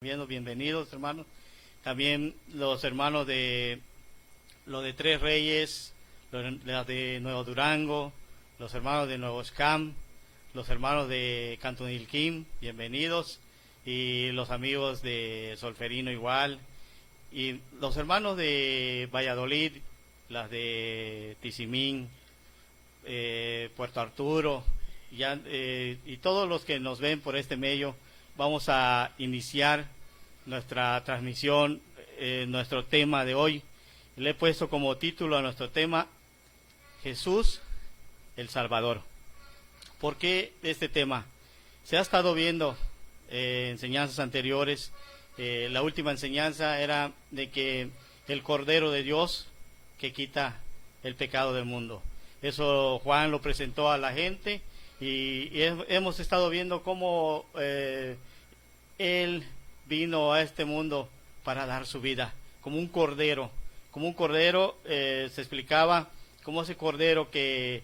Bienvenidos, hermanos. También los hermanos de Tres Reyes, los de Nuevo Durango, los hermanos de Nuevo Scam, los hermanos de Cantunilquim, bienvenidos. Y los amigos de Solferino igual. Y los hermanos de Valladolid, las de Tizimín, Puerto Arturo, y todos los que nos ven por este medio. Vamos a iniciar nuestra transmisión, nuestro tema de hoy. Le he puesto como título a nuestro tema Jesús el Salvador. ¿Por qué este tema? Se ha estado viendo enseñanzas anteriores. La última enseñanza era de que el Cordero de Dios que quita el pecado del mundo. Eso Juan lo presentó a la gente y hemos estado viendo cómo Él vino a este mundo para dar su vida, como un cordero. Como un cordero, se explicaba como ese cordero que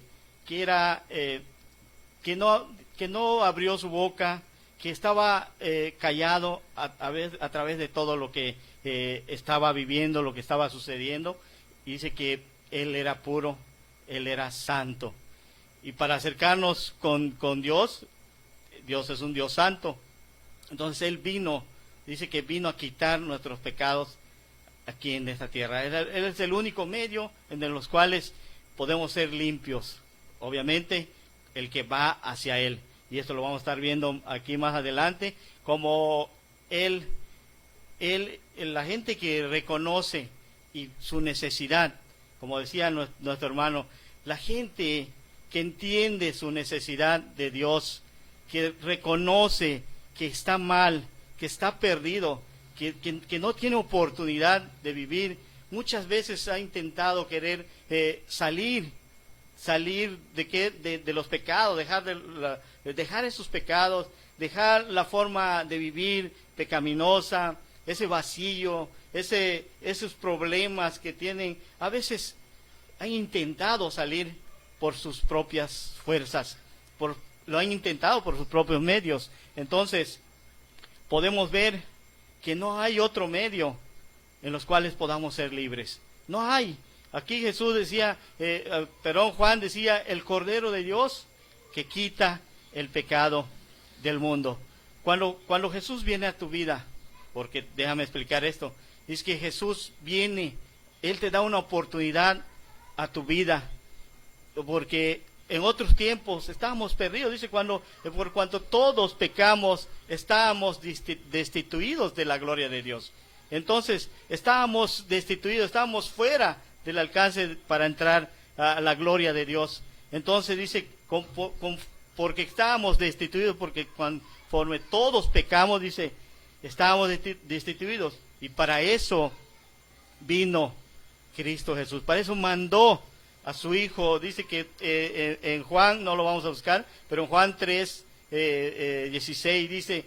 no abrió su boca, que estaba callado a través de todo lo que estaba viviendo, lo que estaba sucediendo. Y dice que Él era puro, Él era santo. Y para acercarnos con Dios, Dios es un Dios santo. Entonces Él vino, dice que vino a quitar nuestros pecados aquí en esta tierra. Él es el único medio en los cuales podemos ser limpios. Obviamente, el que va hacia Él. Y esto lo vamos a estar viendo aquí más adelante, como la gente que reconoce y su necesidad, como decía nuestro hermano, la gente que entiende su necesidad de Dios, que reconoce que está mal, que está perdido, que no tiene oportunidad de vivir. Muchas veces ha intentado querer salir de los pecados, dejar esos pecados, dejar la forma de vivir pecaminosa, ese vacío, esos problemas que tienen. A veces han intentado salir por sus propias fuerzas, lo han intentado por sus propios medios. Entonces, podemos ver que no hay otro medio en los cuales podamos ser libres. No hay. Aquí Jesús decía, Juan decía, el Cordero de Dios que quita el pecado del mundo. Cuando Jesús viene a tu vida, porque déjame explicar esto, es que Jesús viene, Él te da una oportunidad a tu vida, porque en otros tiempos estábamos perdidos. Dice, por cuanto todos pecamos, estábamos destituidos de la gloria de Dios. Entonces, estábamos destituidos, estábamos fuera del alcance para entrar a la gloria de Dios. Entonces dice, porque estábamos destituidos, porque conforme todos pecamos, dice, estábamos destituidos. Y para eso vino Cristo Jesús, para eso mandó a su Hijo. Dice que en Juan, no lo vamos a buscar, pero en Juan 3, 16 dice,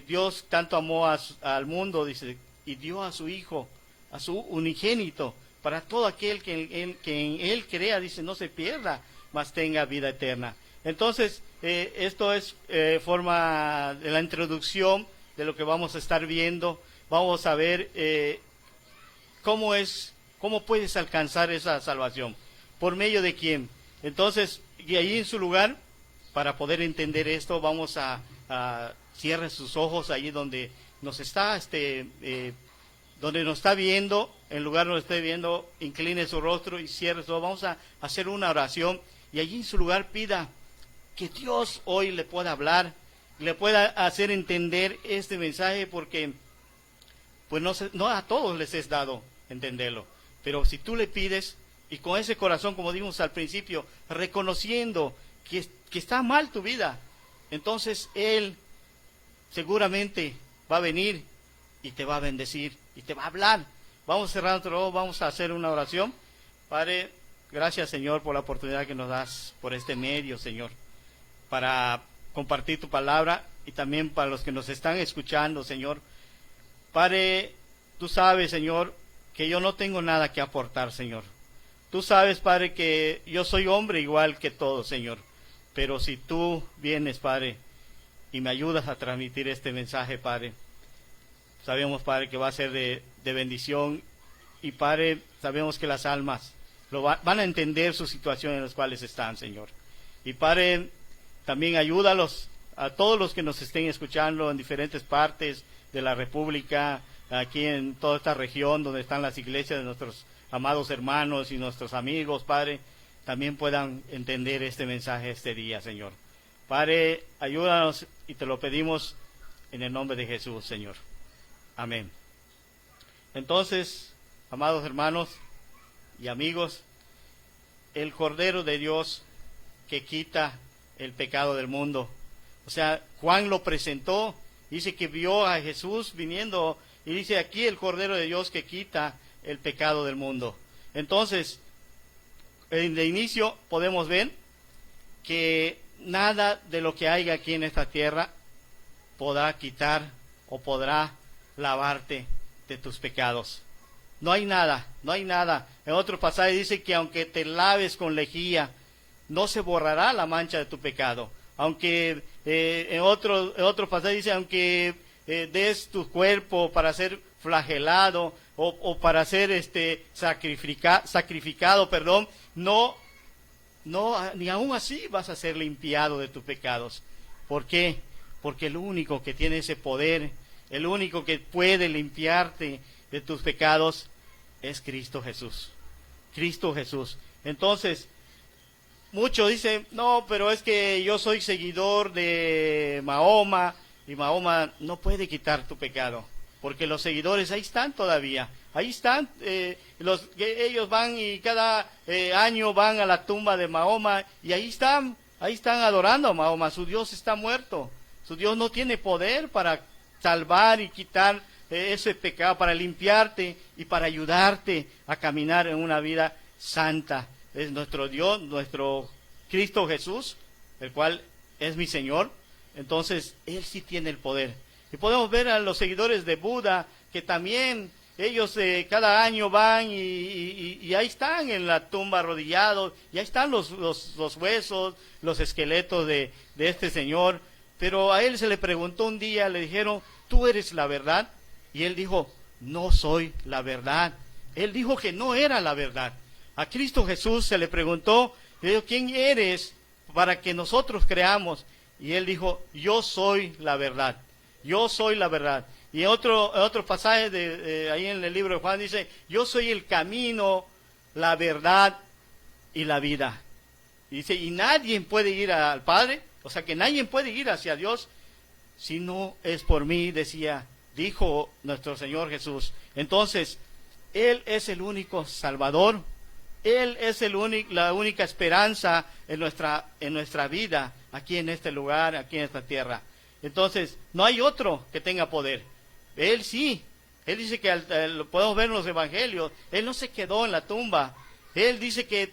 Dios tanto amó al mundo, dice, y dio a su Hijo, a su unigénito, para todo aquel que en Él crea, dice, no se pierda, mas tenga vida eterna. Entonces, esto es forma de la introducción de lo que vamos a estar viendo. Vamos a ver cómo puedes alcanzar esa salvación. ¿Por medio de quién? Entonces, y ahí en su lugar, para poder entender esto, vamos a cierre sus ojos ahí donde nos está, donde nos está viendo, en lugar donde esté viendo, incline su rostro y cierre su ojo. Vamos a hacer una oración y allí en su lugar pida que Dios hoy le pueda hablar, le pueda hacer entender este mensaje, porque pues no a todos les es dado entenderlo, pero si tú le pides y con ese corazón, como dijimos al principio, reconociendo que está mal tu vida, entonces Él seguramente va a venir y te va a bendecir y te va a hablar. Vamos a cerrar nuestro ojo, vamos a hacer una oración. Padre, gracias, Señor, por la oportunidad que nos das por este medio, Señor, para compartir tu palabra, y también para los que nos están escuchando, Señor. Padre, tú sabes, Señor, que yo no tengo nada que aportar, Señor. Tú sabes, Padre, que yo soy hombre igual que todos, Señor. Pero si tú vienes, Padre, y me ayudas a transmitir este mensaje, Padre, sabemos, Padre, que va a ser de bendición, y Padre, sabemos que las almas van a entender su situación en las cuales están, Señor. Y Padre, también ayúdalos a todos los que nos estén escuchando en diferentes partes de la República, aquí en toda esta región donde están las iglesias de nuestros amados hermanos y nuestros amigos, Padre, también puedan entender este mensaje este día, Señor. Padre, ayúdanos y te lo pedimos en el nombre de Jesús, Señor. Amén. Entonces, amados hermanos y amigos, el Cordero de Dios que quita el pecado del mundo. O sea, Juan lo presentó, dice que vio a Jesús viniendo, y dice aquí el Cordero de Dios que quita el pecado del mundo. Entonces, en el inicio podemos ver que nada de lo que haya aquí en esta tierra podrá quitar o podrá lavarte de tus pecados. No hay nada, no hay nada. En otro pasaje dice que aunque te laves con lejía, no se borrará la mancha de tu pecado. Aunque en otro pasaje dice, aunque des tu cuerpo para ser flagelado o para ser sacrificado, no, ni aún así vas a ser limpiado de tus pecados. ¿Por qué? Porque el único que tiene ese poder, el único que puede limpiarte de tus pecados es Cristo Jesús. Cristo Jesús. Entonces, muchos dicen, no, pero es que yo soy seguidor de Mahoma, y Mahoma no puede quitar tu pecado, porque los seguidores ahí están todavía, ahí están, ellos van y cada año van a la tumba de Mahoma, y ahí están adorando a Mahoma. Su Dios está muerto, su Dios no tiene poder para salvar y quitar ese pecado, para limpiarte y para ayudarte a caminar en una vida santa. Es nuestro Dios, nuestro Cristo Jesús, el cual es mi Señor. Entonces, Él sí tiene el poder. Y podemos ver a los seguidores de Buda, que también ellos cada año van y ahí están en la tumba arrodillados, y ahí están los huesos, los esqueletos de este Señor. Pero a Él se le preguntó un día, le dijeron, ¿tú eres la verdad? Y Él dijo, no soy la verdad. Él dijo que no era la verdad. A Cristo Jesús se le preguntó, ¿quién eres para que nosotros creamos? Y Él dijo, yo soy la verdad, yo soy la verdad. Y en otro pasaje ahí en el libro de Juan dice, yo soy el camino, la verdad y la vida. Y dice, y nadie puede ir al Padre, o sea que nadie puede ir hacia Dios si no es por mí, dijo nuestro Señor Jesús. Entonces, Él es el único Salvador. Él es la única esperanza en nuestra vida, aquí en este lugar, aquí en esta tierra. Entonces, no hay otro que tenga poder. Él sí. Él dice que, lo podemos ver en los evangelios, Él no se quedó en la tumba. Él dice que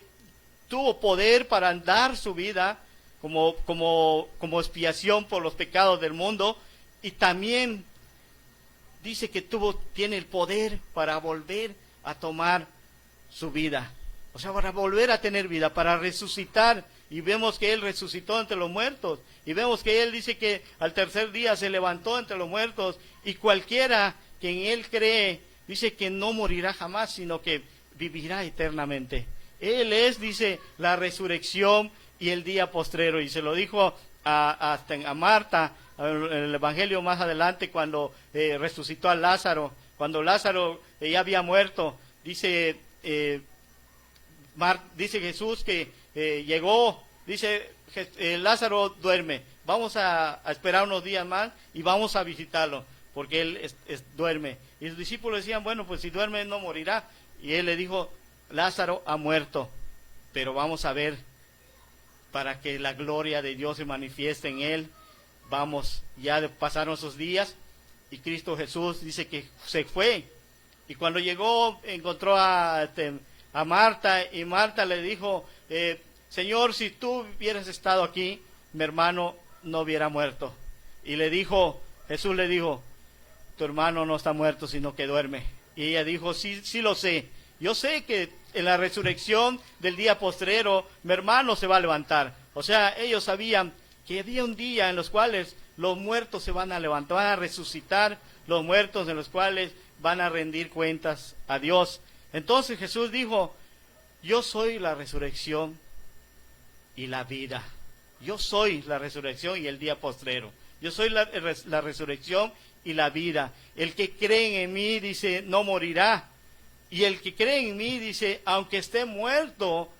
tuvo poder para dar su vida como expiación por los pecados del mundo, y también dice que tiene el poder para volver a tomar su vida. O sea, para volver a tener vida, para resucitar. Y vemos que Él resucitó entre los muertos. Y vemos que Él dice que al tercer día se levantó entre los muertos. Y cualquiera que en Él cree, dice que no morirá jamás, sino que vivirá eternamente. Él es, dice, la resurrección y el día postrero. Y se lo dijo a Marta en el Evangelio más adelante, cuando resucitó a Lázaro. Cuando Lázaro ya había muerto, dice Jesús que llegó, dice, Lázaro duerme, vamos a esperar unos días más y vamos a visitarlo, porque él duerme. Y los discípulos decían, bueno, pues si duerme no morirá. Y él le dijo, Lázaro ha muerto, pero vamos a ver, para que la gloria de Dios se manifieste en él. Vamos, ya pasaron esos días, y Cristo Jesús dice que se fue. Y cuando llegó, encontró a Marta, y Marta le dijo, Señor, si tú hubieras estado aquí, mi hermano no hubiera muerto. Y Jesús le dijo, tu hermano no está muerto, sino que duerme. Y ella dijo, sí lo sé. Yo sé que en la resurrección del día postrero, mi hermano se va a levantar. O sea, ellos sabían que había un día en los cuales los muertos se van a levantar, van a resucitar, los muertos en los cuales van a rendir cuentas a Dios. Entonces Jesús dijo, yo soy la resurrección y la vida. Yo soy la resurrección y el día postrero. Yo soy la resurrección y la vida. El que cree en mí, dice, no morirá. Y el que cree en mí, dice, aunque esté muerto,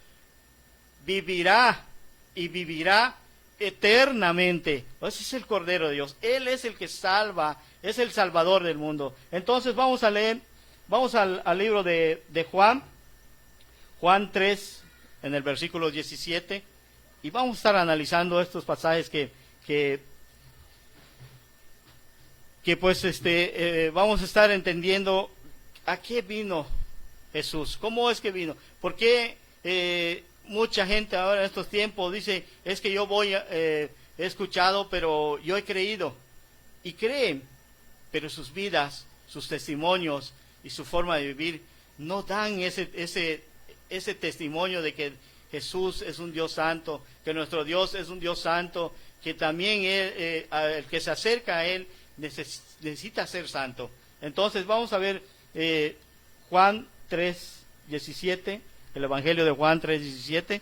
vivirá y vivirá eternamente. Ese es el Cordero de Dios. Él es el que salva, es el Salvador del mundo. Entonces vamos a leer, vamos al libro de Juan, Juan 3, en el versículo 17, y vamos a estar analizando estos pasajes que pues vamos a estar entendiendo a qué vino Jesús, cómo es que vino, por qué mucha gente ahora en estos tiempos dice, es que yo he escuchado, pero yo he creído, y creen, pero sus vidas, sus testimonios y su forma de vivir no dan ese testimonio de que Jesús es un Dios santo, que nuestro Dios es un Dios santo, que también el que se acerca a Él necesita ser santo. Entonces vamos a ver Juan 3:17, el Evangelio de Juan 3:17.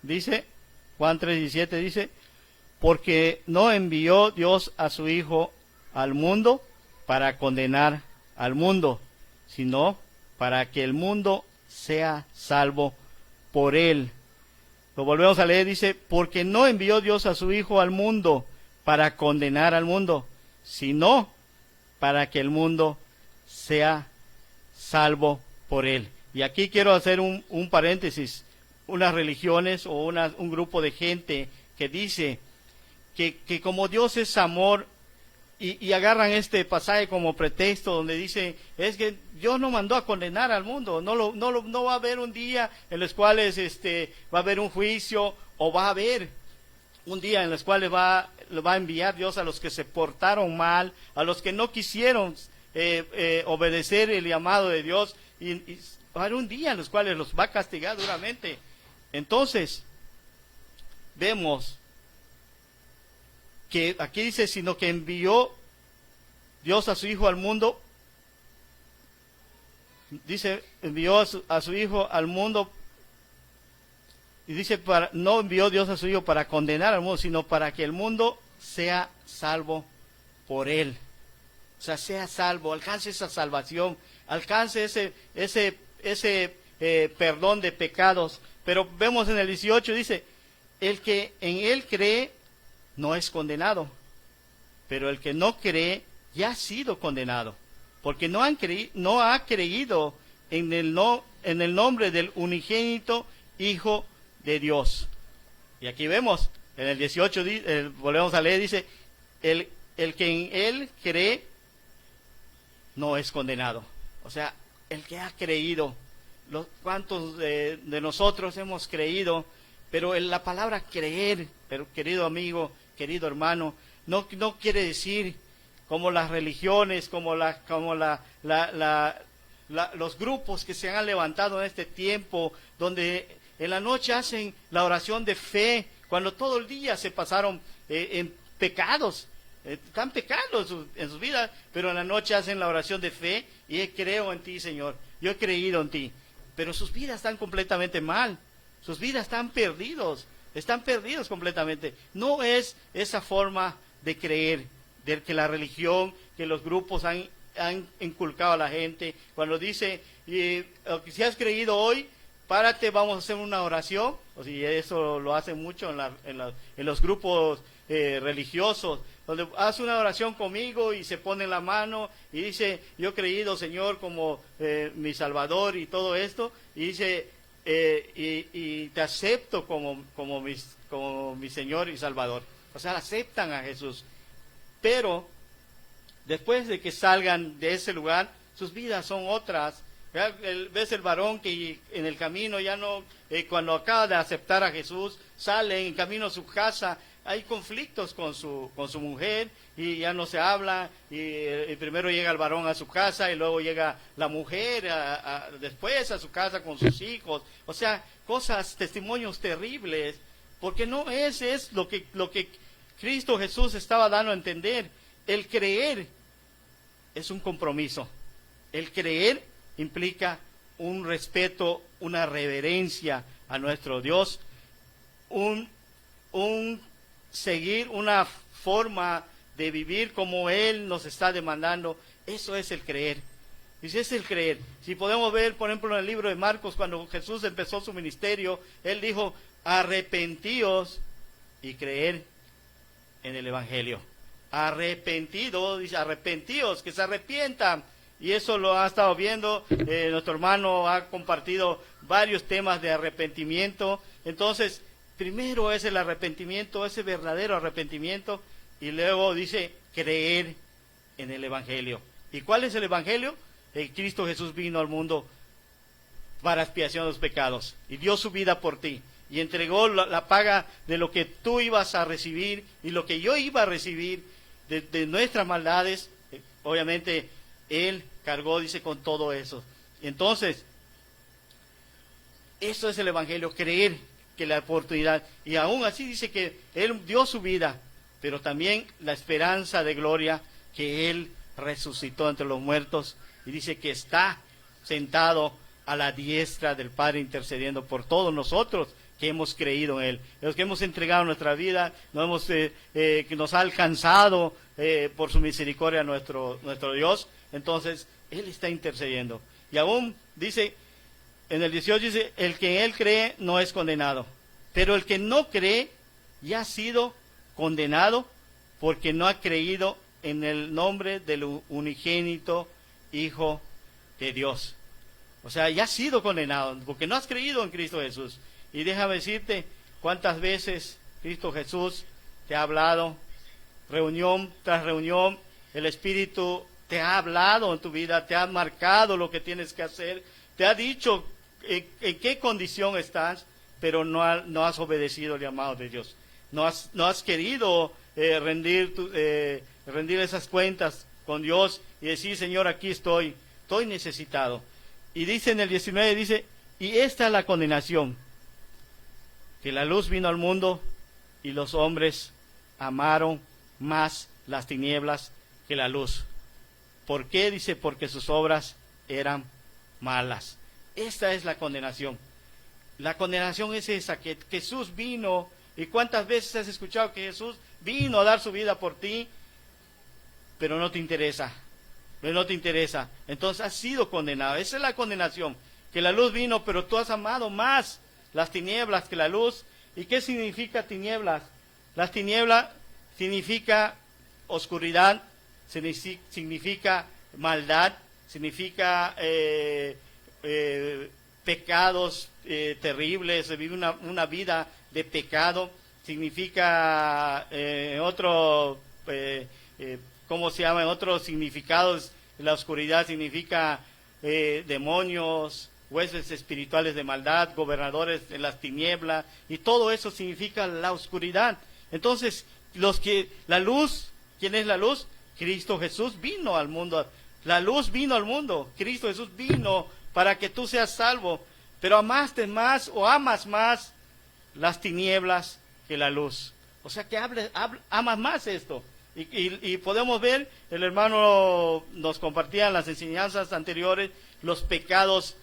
Dice, Juan 3:17 dice, porque no envió Dios a su Hijo al mundo para condenar al mundo, sino para que el mundo sea salvo por él. Lo volvemos a leer, dice, porque no envió Dios a su Hijo al mundo para condenar al mundo, sino para que el mundo sea salvo por él. Y aquí quiero hacer un paréntesis. Unas religiones o un grupo de gente que dice que como Dios es amor, y agarran este pasaje como pretexto donde dice, es que Dios no mandó a condenar al mundo, no va a haber un día en los cuales va a haber un juicio, o va a haber un día en los cuales va a enviar Dios a los que se portaron mal, a los que no quisieron obedecer el llamado de Dios, y va a haber un día en los cuales los va a castigar duramente. Entonces, vemos que aquí dice, sino que envió Dios a su Hijo al mundo, dice, envió a su Hijo al mundo, y dice, no envió Dios a su Hijo para condenar al mundo, sino para que el mundo sea salvo por él. O sea, sea salvo, alcance esa salvación, alcance ese perdón de pecados. Pero vemos en el 18, dice, el que en él cree no es condenado, pero el que no cree ya ha sido condenado, porque no ha creído en el nombre del unigénito Hijo de Dios. Y aquí vemos, en el 18, volvemos a leer, dice, el que en él cree no es condenado. O sea, el que ha creído. ¿Cuántos de nosotros hemos creído? Pero en la palabra creer, pero querido amigo, querido hermano, no quiere decir como las religiones, como los grupos que se han levantado en este tiempo, donde en la noche hacen la oración de fe, cuando todo el día se pasaron en pecados, están pecando en sus vidas, pero en la noche hacen la oración de fe, y creo en ti, Señor, yo he creído en ti, pero sus vidas están completamente mal, sus vidas están perdidos completamente. No es esa forma de creer, de que la religión, que los grupos han inculcado a la gente, cuando dice, si has creído hoy, párate, vamos a hacer una oración, o si eso lo hacen mucho en los grupos religiosos, donde hace una oración conmigo y se pone la mano y dice, yo he creído, Señor, como mi Salvador y todo esto, y dice, y te acepto como mi Señor y Salvador. O sea, aceptan a Jesús, pero después de que salgan de ese lugar, sus vidas son otras. Ves el varón que en el camino ya no, cuando acaba de aceptar a Jesús, sale en camino a su casa, hay conflictos con su mujer y ya no se habla, y primero llega el varón a su casa y luego llega la mujer después a su casa con sus hijos. O sea, cosas, testimonios terribles, porque no ese es lo que Cristo Jesús estaba dando a entender. El creer es un compromiso. El creer implica un respeto, una reverencia a nuestro Dios, un seguir una forma de vivir como Él nos está demandando. Eso es el creer. Dice, es el creer. Si podemos ver, por ejemplo, en el libro de Marcos, cuando Jesús empezó su ministerio, Él dijo, arrepentíos y creer en el Evangelio. Arrepentidos, dice, arrepentíos, que se arrepientan. Y eso lo ha estado viendo, nuestro hermano ha compartido varios temas de arrepentimiento. Entonces, primero es el arrepentimiento, ese verdadero arrepentimiento, y luego dice, creer en el Evangelio. ¿Y cuál es el Evangelio? Cristo Jesús vino al mundo para expiación de los pecados, y dio su vida por ti, y entregó la paga de lo que tú ibas a recibir, y lo que yo iba a recibir de nuestras maldades. Obviamente, Él cargó, dice, con todo eso. Entonces, eso es el Evangelio, creer que la oportunidad, y aún así dice que Él dio su vida, pero también la esperanza de gloria, que Él resucitó entre los muertos, y dice que está sentado a la diestra del Padre intercediendo por todos nosotros que hemos creído en Él, los que hemos entregado nuestra vida, que nos ha alcanzado por su misericordia nuestro Dios. Entonces, Él está intercediendo. Y aún dice, en el 18 dice, el que en Él cree no es condenado, pero el que no cree ya ha sido condenado porque no ha creído en el nombre del unigénito Hijo de Dios. O sea, ya has sido condenado porque no has creído en Cristo Jesús. Y déjame decirte cuántas veces Cristo Jesús te ha hablado, reunión tras reunión, el Espíritu te ha hablado en tu vida, te ha marcado lo que tienes que hacer, te ha dicho en qué condición estás, pero no has obedecido el llamado de Dios. No has querido rendir esas cuentas con Dios y decir, Señor, aquí estoy necesitado. Y dice en el 19, dice, y esta es la condenación, que la luz vino al mundo y los hombres amaron más las tinieblas que la luz. ¿Por qué? Dice, porque sus obras eran malas. Esta es la condenación. La condenación es esa, que Jesús vino. ¿Y cuántas veces has escuchado que Jesús vino a dar su vida por ti? Pero no te interesa. Pero no te interesa. Entonces has sido condenado. Esa es la condenación. Que la luz vino, pero tú has amado más las tinieblas que la luz. ¿Y qué significa tinieblas? Las tinieblas significa oscuridad, significa maldad, significa pecados terribles, vivir una vida de pecado, significa ¿cómo se llama? En otros significados, la oscuridad significa demonios, huestes espirituales de maldad, gobernadores de las tinieblas, y todo eso significa la oscuridad. Entonces, la luz, ¿quién es la luz? Cristo Jesús vino al mundo. La luz vino al mundo. Cristo Jesús vino para que tú seas salvo. Pero amaste más o amas más las tinieblas que la luz. O sea que amas más esto. Y podemos ver, el hermano nos compartía en las enseñanzas anteriores, los pecados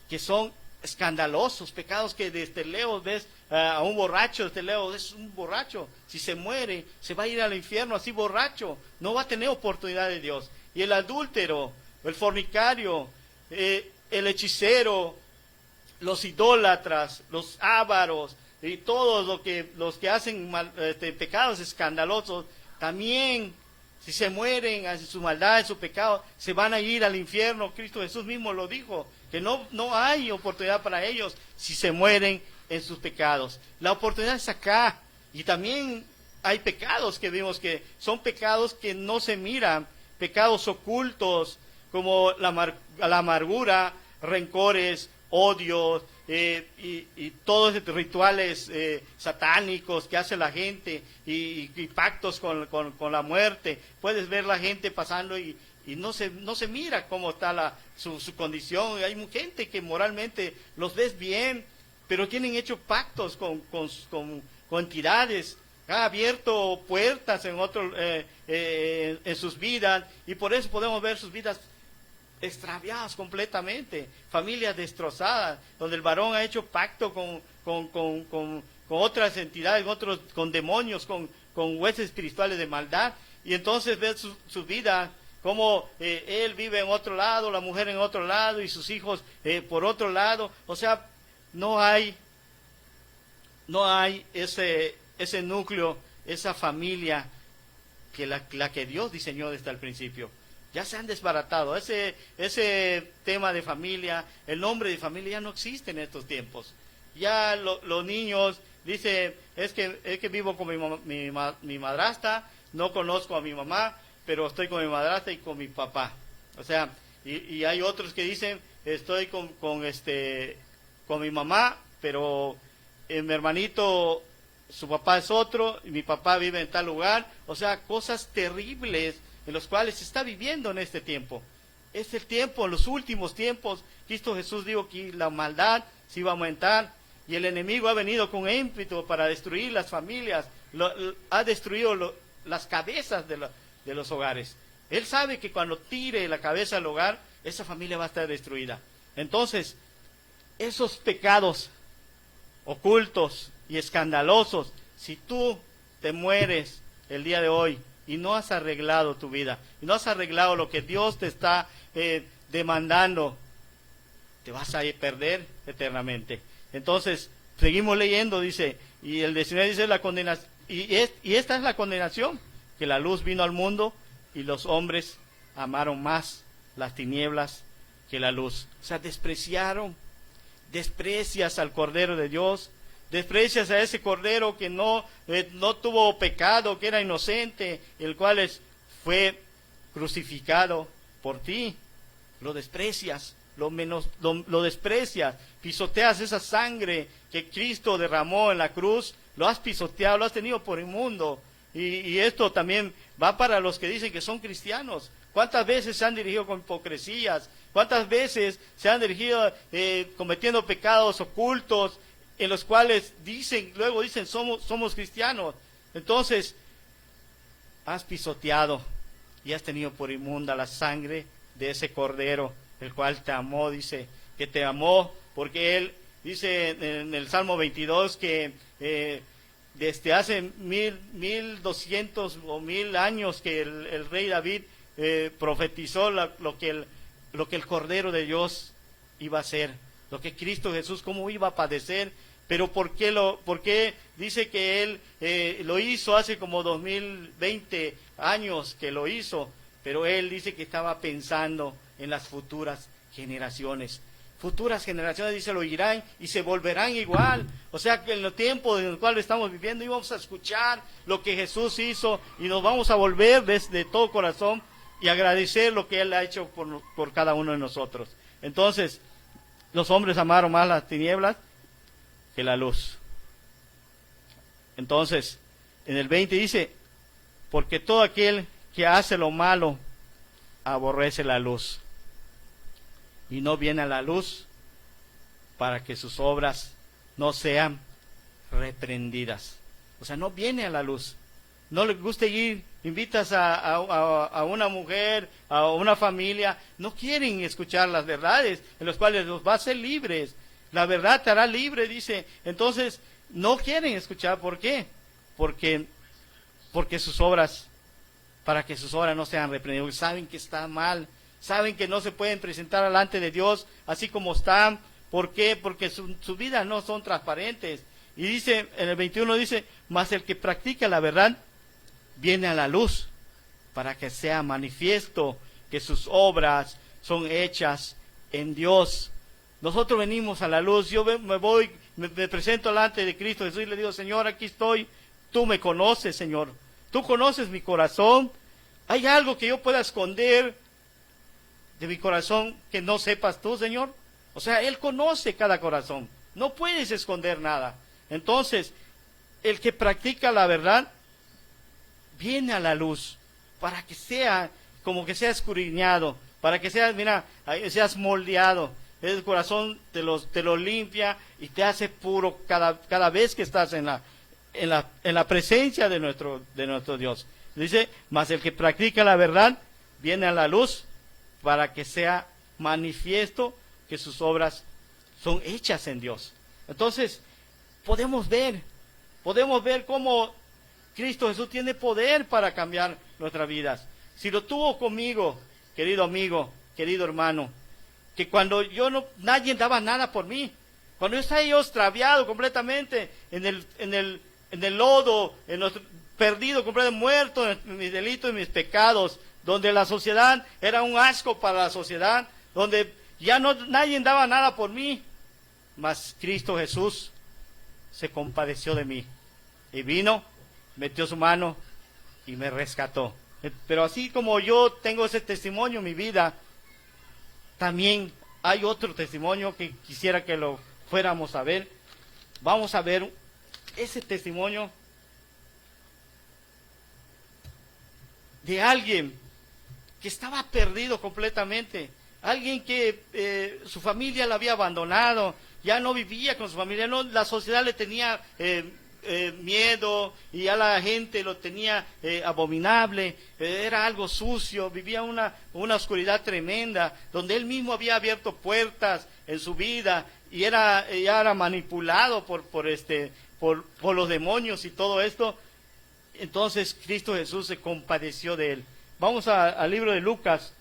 que son escandalosos, pecados que desde lejos ves a un borracho, desde lejos es un borracho, si se muere, se va a ir al infierno así borracho, no va a tener oportunidad de Dios. Y el adúltero, el fornicario, el hechicero, los idólatras, los ávaros, y todos los que hacen pecados escandalosos, también, si se mueren en su maldad, en su pecado, se van a ir al infierno. Cristo Jesús mismo lo dijo, que no hay oportunidad para ellos si se mueren en sus pecados. La oportunidad es acá. Y también hay pecados que vimos que son pecados que no se miran, pecados ocultos, como la amargura, rencores, odios, y todos esos rituales satánicos que hace la gente, y pactos con la muerte. Puedes ver la gente pasando y no se mira cómo está su condición. Hay gente que moralmente los ves bien, pero tienen hecho pactos con entidades, ha abierto puertas en sus vidas, y por eso podemos ver sus vidas extraviadas completamente, familias destrozadas, donde el varón ha hecho pacto con otras entidades, con demonios, con huestes espirituales de maldad, y entonces ver su vida, como él vive en otro lado, la mujer en otro lado, y sus hijos por otro lado. O sea, no hay ese núcleo, esa familia que la que Dios diseñó desde el principio. Ya se han desbaratado. Ese tema de familia, el nombre de familia ya no existe en estos tiempos. Ya los niños dicen, es que vivo con mi madrastra, no conozco a mi mamá, pero estoy con mi madrastra y con mi papá. O sea, y hay otros que dicen, estoy con mi mamá, pero mi hermanito, su papá es otro, y mi papá vive en tal lugar. O sea, cosas terribles en los cuales se está viviendo en este tiempo. Es el tiempo, en los últimos tiempos, Cristo Jesús dijo que la maldad se iba a aumentar, y el enemigo ha venido con ímpetu para destruir las familias, ha destruido las cabezas de los hogares. Él sabe que cuando tire la cabeza al hogar, esa familia va a estar destruida. Entonces, esos pecados ocultos y escandalosos, si tú te mueres el día de hoy y no has arreglado tu vida, y no has arreglado lo que Dios te está demandando, te vas a perder eternamente. Entonces, seguimos leyendo, dice, y el 19 dice la condenación, y esta es la condenación, que la luz vino al mundo, y los hombres amaron más las tinieblas que la luz. O sea, desprecias al Cordero de Dios, desprecias a ese Cordero que no tuvo pecado, que era inocente, el cual fue crucificado por ti. Lo desprecias, lo desprecias, pisoteas esa sangre que Cristo derramó en la cruz, lo has pisoteado, lo has tenido por inmundo. Y esto también va para los que dicen que son cristianos. ¿Cuántas veces se han dirigido con hipocresías? ¿Cuántas veces se han dirigido cometiendo pecados ocultos, en los cuales luego dicen somos cristianos? Entonces, has pisoteado y has tenido por inmunda la sangre de ese Cordero, el cual te amó, dice, que te amó, porque Él dice en el Salmo 22 que desde hace 1200 o 1000 años que el rey David profetizó lo que el Cordero de Dios iba a hacer, lo que Cristo Jesús, cómo iba a padecer. Pero ¿por qué dice que Él lo hizo hace como 2020 años que lo hizo? Pero Él dice que estaba pensando en las futuras generaciones. Futuras generaciones, dice, lo oirán y se volverán igual. O sea que en el tiempo en el cual estamos viviendo íbamos a escuchar lo que Jesús hizo y nos vamos a volver desde todo corazón y agradecer lo que Él ha hecho por cada uno de nosotros. Entonces, los hombres amaron más las tinieblas que la luz. Entonces, en el 20 dice, porque todo aquel que hace lo malo aborrece la luz y no viene a la luz para que sus obras no sean reprendidas. O sea, no viene a la luz. No le gusta ir, invitas a una mujer, a una familia, no quieren escuchar las verdades en las cuales los va a hacer libres. La verdad te hará libre, dice. Entonces, no quieren escuchar. ¿Por qué? Porque sus obras, para que sus obras no sean reprendidas, saben que está mal, saben que no se pueden presentar delante de Dios así como están. ¿Por qué? Porque sus vidas no son transparentes. Y dice, en el 21 dice, mas el que practica la verdad viene a la luz para que sea manifiesto que sus obras son hechas en Dios. Nosotros venimos a la luz. Yo me presento delante de Cristo Jesús y le digo, Señor, aquí estoy. Tú me conoces, Señor. Tú conoces mi corazón. ¿Hay algo que yo pueda esconder de mi corazón que no sepas tú, Señor? O sea, Él conoce cada corazón. No puedes esconder nada. Entonces, el que practica la verdad viene a la luz para que sea, como que sea escudriñado, para que seas, seas moldeado. el corazón te lo limpia y te hace puro cada vez que estás en la presencia de nuestro Dios. Dice, mas el que practica la verdad viene a la luz para que sea manifiesto que sus obras son hechas en Dios. Entonces, podemos ver cómo Cristo Jesús tiene poder para cambiar nuestras vidas. Si lo tuvo conmigo, querido amigo, querido hermano, que cuando nadie daba nada por mí, cuando yo estaba extraviado completamente en el lodo, perdido, completamente muerto en mis delitos y mis pecados, donde la sociedad era un asco para la sociedad, donde ya nadie daba nada por mí, mas Cristo Jesús se compadeció de mí y vino, metió su mano y me rescató. Pero así como yo tengo ese testimonio en mi vida, también hay otro testimonio que quisiera que lo fuéramos a ver. Vamos a ver ese testimonio de alguien que estaba perdido completamente, alguien que su familia la había abandonado, ya no vivía con su familia, la sociedad le tenía miedo y a la gente lo tenía abominable, era algo sucio, vivía una oscuridad tremenda, donde él mismo había abierto puertas en su vida y ya era manipulado por los demonios y todo esto. Entonces Cristo Jesús se compadeció de él. Vamos al libro de Lucas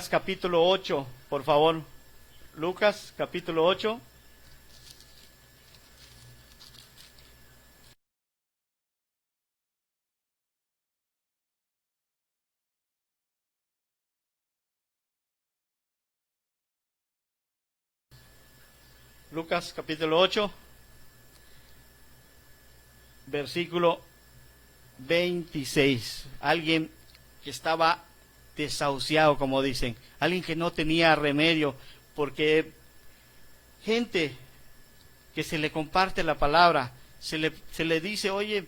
capítulo 8, por favor. Lucas capítulo 8. Lucas capítulo 8, versículo 26. Alguien que estaba desahuciado, como dicen, alguien que no tenía remedio, porque gente que se le comparte la palabra, se le dice, oye,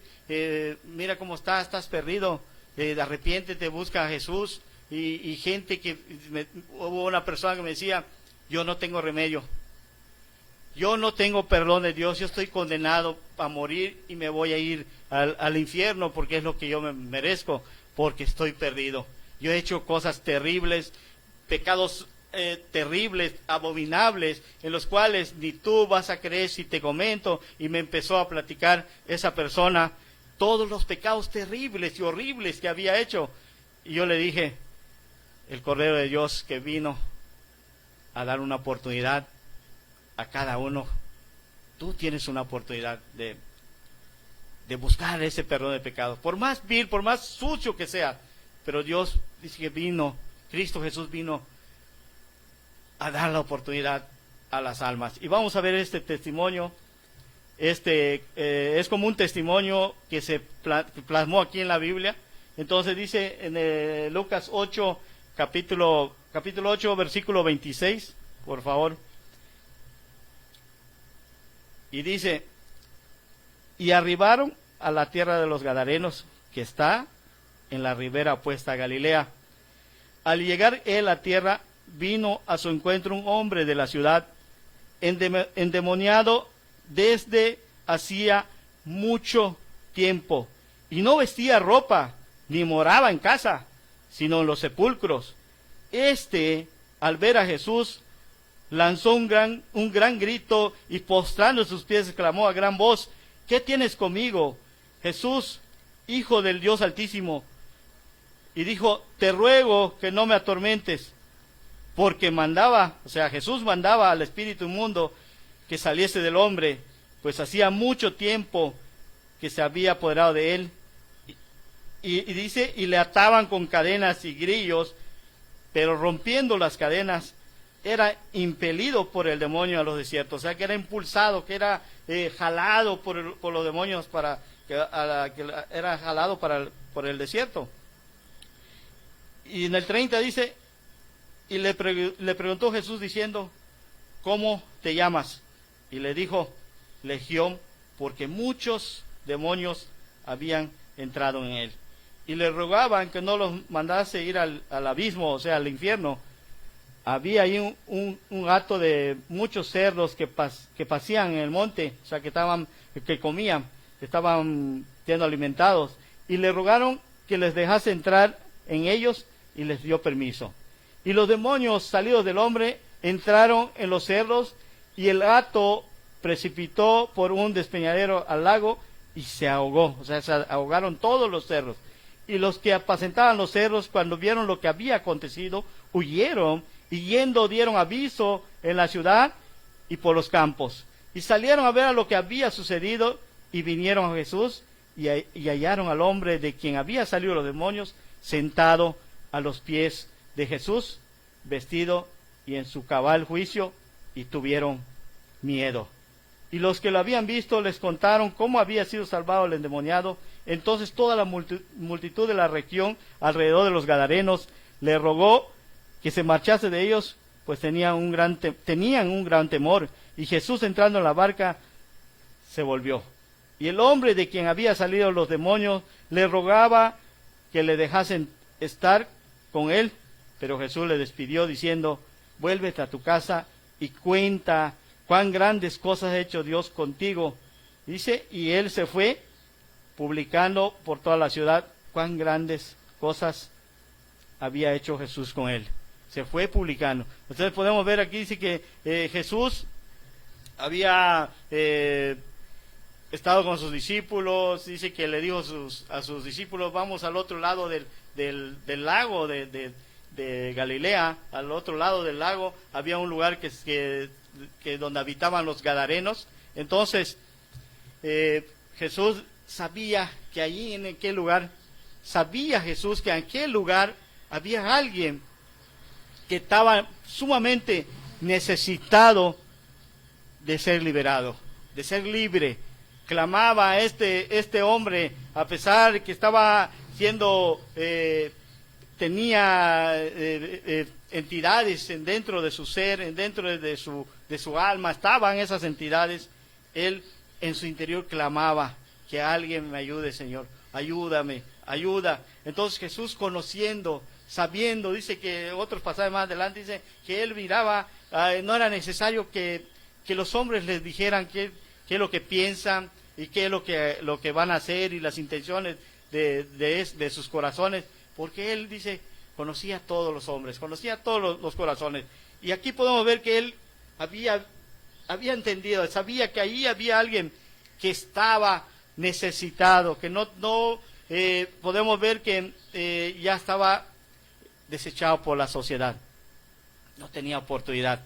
mira cómo estás perdido, arrepiéntete, busca a Jesús, y gente hubo una persona que me decía, yo no tengo remedio, yo no tengo perdón de Dios, yo estoy condenado a morir y me voy a ir al infierno porque es lo que yo me merezco, porque estoy perdido. Yo he hecho cosas terribles, pecados terribles, abominables, en los cuales ni tú vas a creer si te comento. Y me empezó a platicar esa persona todos los pecados terribles y horribles que había hecho. Y yo le dije, el Cordero de Dios que vino a dar una oportunidad a cada uno, tú tienes una oportunidad de buscar ese perdón de pecados, por más vil, por más sucio que sea, pero Dios dice que Cristo Jesús vino a dar la oportunidad a las almas. Y vamos a ver este testimonio. Es como un testimonio que se plasmó aquí en la Biblia. Entonces dice en Lucas 8, capítulo 8, versículo 26, por favor. Y dice, y arribaron a la tierra de los Gadarenos, que está en la ribera opuesta a Galilea. Al llegar él a tierra, vino a su encuentro un hombre de la ciudad, endemoniado desde hacía mucho tiempo, y no vestía ropa, ni moraba en casa, sino en los sepulcros. Al ver a Jesús, lanzó un gran grito, y postrando sus pies exclamó a gran voz, ¿qué tienes conmigo, Jesús, Hijo del Dios Altísimo? Y dijo, te ruego que no me atormentes, porque Jesús mandaba al espíritu inmundo que saliese del hombre, pues hacía mucho tiempo que se había apoderado de él. Y dice, y le ataban con cadenas y grillos, pero rompiendo las cadenas, era impelido por el demonio a los desiertos. O sea, que era impulsado, que era jalado por los demonios, era jalado por el desierto. Y en el 30 dice, y le preguntó Jesús diciendo, ¿cómo te llamas? Y le dijo, Legión, porque muchos demonios habían entrado en él. Y le rogaban que no los mandase ir al abismo, o sea, al infierno. había ahí un hato de muchos cerdos que pasían en el monte, o sea, que comían, que estaban siendo alimentados, y le rogaron que les dejase entrar en ellos, y les dio permiso. Y los demonios salidos del hombre entraron en los cerdos, y el hato precipitó por un despeñadero al lago y se ahogó, o sea, se ahogaron todos los cerdos. Y los que apacentaban los cerdos, cuando vieron lo que había acontecido, huyeron, y yendo dieron aviso en la ciudad y por los campos. Y salieron a ver a lo que había sucedido, y vinieron a Jesús, y hallaron al hombre de quien había salido los demonios, sentado a los pies de Jesús, vestido y en su cabal juicio, y tuvieron miedo. Y los que lo habían visto les contaron cómo había sido salvado el endemoniado. Entonces toda la multitud de la región alrededor de los Gadarenos le rogó que se marchase de ellos, pues tenían un gran temor. Y Jesús, entrando en la barca, se volvió. Y el hombre de quien había salido los demonios le rogaba que le dejasen estar con él, pero Jesús le despidió diciendo: vuélvete a tu casa y cuenta cuán grandes cosas ha hecho Dios contigo. Dice, y él se fue publicando por toda la ciudad cuán grandes cosas había hecho Jesús con él. Se fue publicando. Entonces podemos ver aquí, dice que Jesús había estado con sus discípulos, dice que le dijo a sus discípulos: vamos al otro lado del lago de Galilea. Al otro lado del lago había un lugar que donde habitaban los gadarenos. Entonces Jesús sabía que allí en aquel lugar, había alguien que estaba sumamente necesitado de ser liberado, de ser libre. Clamaba a este hombre, a pesar de que estaba siendo tenía entidades dentro de su ser, dentro de su alma, estaban esas entidades. Él en su interior clamaba: que alguien me ayude, Señor, ayúdame, ayuda. Entonces Jesús, conociendo, sabiendo, dice que otros pasajes más adelante dice que él miraba, no era necesario que los hombres les dijeran qué es lo que piensan y qué es lo que van a hacer y las intenciones de sus corazones, porque él, dice, conocía a todos los hombres, conocía a todos los corazones. Y aquí podemos ver que él había entendido, sabía que ahí había alguien que estaba necesitado, que no podemos ver que ya estaba desechado por la sociedad, no tenía oportunidad.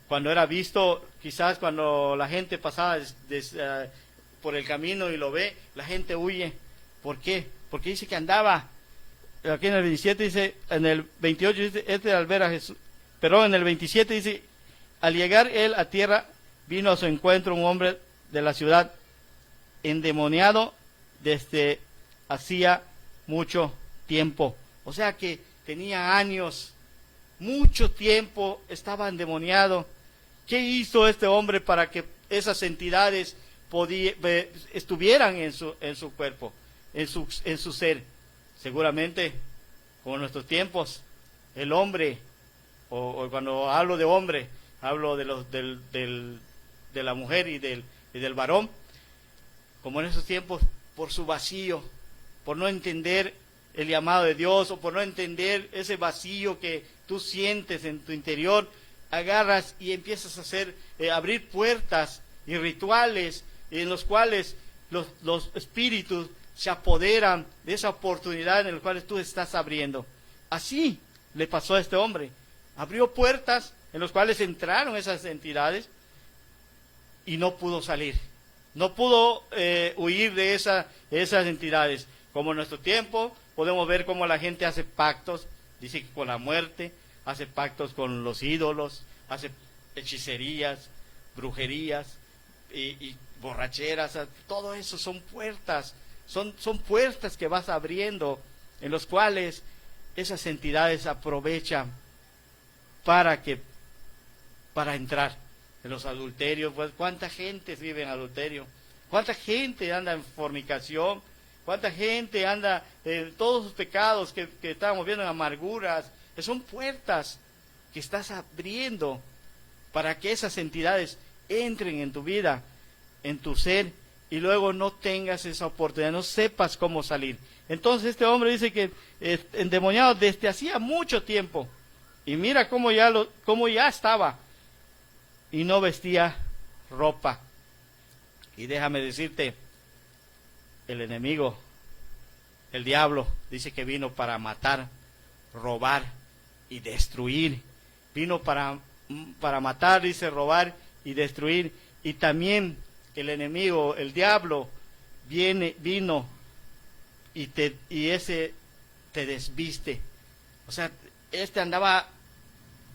Cuando era visto, quizás cuando la gente pasaba por el camino y lo ve, la gente huye. ¿Por qué? Porque dice que andaba, aquí en el 27 dice, en el 28 dice, al ver a Jesús, pero en el 27 dice: al llegar él a tierra, vino a su encuentro un hombre de la ciudad, endemoniado desde hacía mucho tiempo. O sea que tenía años, mucho tiempo estaba endemoniado. ¿Qué hizo este hombre para que esas entidades estuvieran en su cuerpo, en su ser? Seguramente, como en nuestros tiempos, el hombre, o cuando hablo de hombre, hablo de la mujer y del varón, como en esos tiempos, por su vacío, por no entender el llamado de Dios, o por no entender ese vacío que tú sientes en tu interior, agarras y empiezas a abrir puertas y rituales en los cuales los espíritus se apoderan de esa oportunidad en la cual tú estás abriendo. Así le pasó a este hombre. Abrió puertas en las cuales entraron esas entidades y no pudo salir. No pudo huir de esas entidades. Como en nuestro tiempo, podemos ver cómo la gente hace pactos, dice que con la muerte, hace pactos con los ídolos, hace hechicerías, brujerías y borracheras. Todo eso son puertas, son puertas que vas abriendo, en los cuales esas entidades aprovechan para entrar. En los adulterios, pues cuánta gente vive en adulterio, cuánta gente anda en fornicación, cuánta gente anda en todos sus pecados que estábamos viendo, en amarguras, que son puertas que estás abriendo para que esas entidades entren en tu vida, en tu ser, y luego no tengas esa oportunidad, no sepas cómo salir. Entonces este hombre dice que endemoniado desde hacía mucho tiempo, y mira cómo ya estaba, y no vestía ropa. Y déjame decirte, el enemigo, el diablo, dice que vino para matar, robar y destruir. Vino para matar, dice, robar y destruir. Y también el enemigo, el diablo, vino y ese te desviste. O sea, andaba,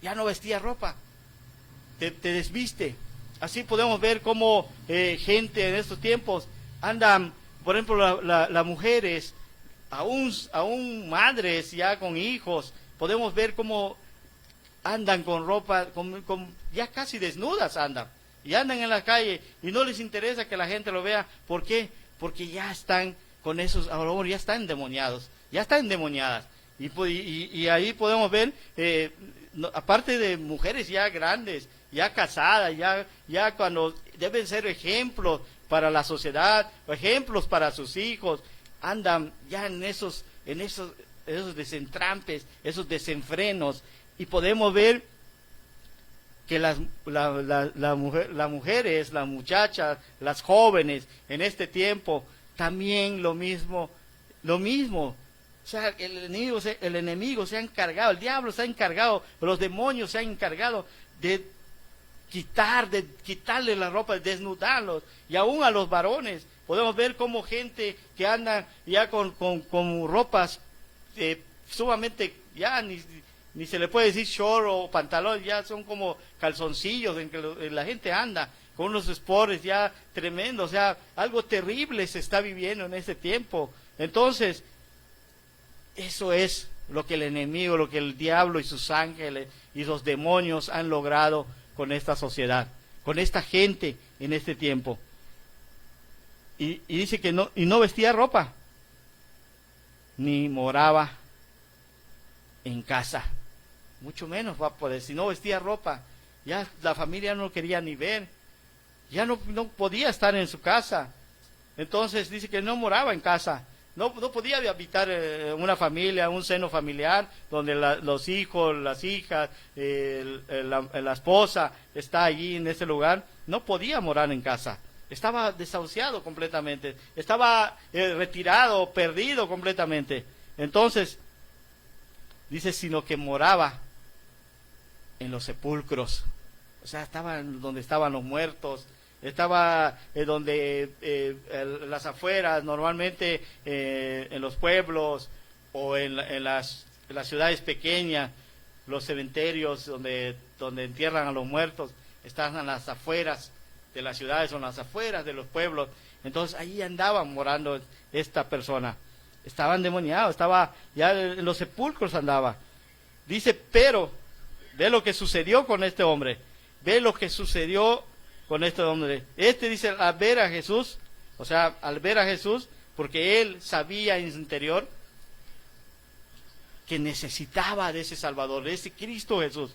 ya no vestía ropa, te desviste. Así podemos ver cómo gente en estos tiempos andan, por ejemplo, las mujeres, aún madres ya con hijos, podemos ver cómo andan con ropa, ya casi desnudas andan, y andan en la calle, y no les interesa que la gente lo vea. ¿Por qué? Porque ya están con esos, ahora ya están endemoniados, ya están endemoniadas, y ahí podemos ver, aparte de mujeres ya grandes, ya casadas, ya cuando deben ser ejemplos para la sociedad, ejemplos para sus hijos, andan ya en esos desentrampes, esos desenfrenos, y podemos ver que las mujeres, las muchachas, las jóvenes en este tiempo, también lo mismo. O sea, el enemigo se ha encargado, el diablo se ha encargado, los demonios se han encargado de quitarle la ropa, de desnudarlos, y aún a los varones. Podemos ver como gente que anda ya con ropas sumamente, ya ni se le puede decir short o pantalón, ya son como calzoncillos en que la gente anda, con unos espores ya tremendos. O sea, algo terrible se está viviendo en este tiempo. Entonces, eso es lo que el enemigo, lo que el diablo y sus ángeles y los demonios han logrado con esta sociedad, con esta gente en este tiempo. Y dice que no vestía ropa, ni moraba en casa, mucho menos va a poder. Si no vestía ropa, ya la familia no lo quería ni ver, ya no podía estar en su casa. Entonces dice que no moraba en casa, no podía habitar una familia, un seno familiar, donde los hijos, las hijas, la esposa está allí en ese lugar. No podía morar en casa, estaba desahuciado completamente, estaba retirado, perdido completamente. Entonces dice, sino que moraba en los sepulcros. O sea, estaba donde estaban los muertos, estaba donde las afueras, normalmente en los pueblos o en las ciudades pequeñas, los cementerios donde entierran a los muertos, están en las afueras de las ciudades o en las afueras de los pueblos. Entonces ahí andaban morando esta persona. Estaba endemoniado, estaba ya en los sepulcros andaba. Dice, pero ve lo que sucedió con este hombre. Ve lo que sucedió con este hombre. Dice, al ver a Jesús, o sea, al ver a Jesús, porque él sabía en su interior que necesitaba de ese Salvador, de ese Cristo Jesús.